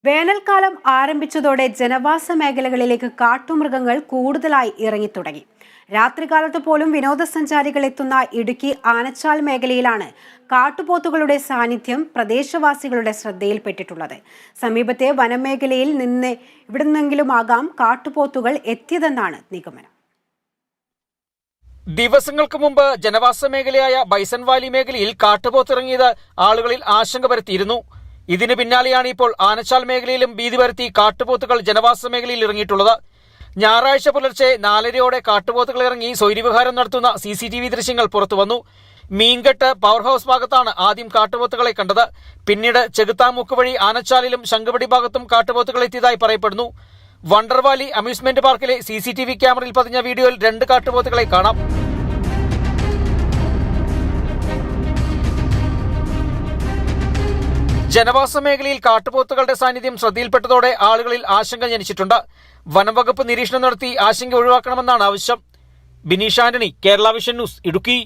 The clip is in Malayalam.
വേനൽക്കാലം ആരംഭിച്ചതോടെ ജനവാസ മേഖലകളിലേക്ക് കാട്ടുമൃഗങ്ങൾ കൂടുതലായി ഇറങ്ങിത്തുടങ്ങി. രാത്രികാലത്ത് പോലും വിനോദസഞ്ചാരികൾ എത്തുന്ന ഇടുക്കി ആനച്ചാൽ മേഖലയിലാണ് കാട്ടുപോത്തുകളുടെ സാന്നിധ്യം പ്രദേശവാസികളുടെ ശ്രദ്ധയിൽപ്പെട്ടിട്ടുള്ളത്. സമീപത്തെ വനമേഖലയിൽ ഇവിടുന്നെങ്കിലുമാകാം കാട്ടുപോത്തുകൾ എത്തിയതെന്നാണ് നിഗമനം. ദിവസങ്ങൾക്ക് മുമ്പ് ജനവാസ മേഖലയായ ബൈസൺ വാലി മേഖലയിൽ കാട്ടുപോത്തിറങ്ങിയത് ആളുകളിൽ ആശങ്ക പരത്തിയിരുന്നു. ഇതിന് പിന്നാലെയാണ് ഇപ്പോൾ ആനച്ചാൽ മേഖലയിലും ഭീതി പരത്തി കാട്ടുപോത്തുകൾ ജനവാസ മേഖലയിൽ ഇറങ്ങിയിട്ടുള്ളത്. ഞായറാഴ്ച പുലർച്ചെ 4:30 കാട്ടുപോത്തുകൾ ഇറങ്ങി സ്വൈര്യവിഹാരം നടത്തുന്ന CCTV ദൃശ്യങ്ങൾ പുറത്തുവന്നു. മീൻകെട്ട് പവർ ഹൌസ് ഭാഗത്താണ് ആദ്യം കാട്ടുപോത്തുകളെ കണ്ടത്. പിന്നീട് ചെകുത്താമുക്ക് വഴി ആനച്ചാലിലും ശംഖുവടി ഭാഗത്തും കാട്ടുപോത്തുകൾ എത്തിയതായി പറയപ്പെടുന്നു. വണ്ടർവാലി അമ്യൂസ്മെന്റ് പാർക്കിലെ CCTV ക്യാമറയിൽ പതിഞ്ഞ വീഡിയോയിൽ 2 കാട്ടുപോത്തുകളെ കാണാം. ജനവാസ മേഖലയിൽ കാട്ടുപോത്തുകളുടെ സാന്നിധ്യം ശ്രദ്ധയിൽപ്പെട്ടതോടെ ആളുകളിൽ ആശങ്ക ജനിച്ചിട്ടുണ്ട്. വനംവകുപ്പ് നിരീക്ഷണം നടത്തി ആശങ്ക ഒഴിവാക്കണമെന്നാണ് ആവശ്യം. Bineesh Antony, Kerala vision news, Idukki.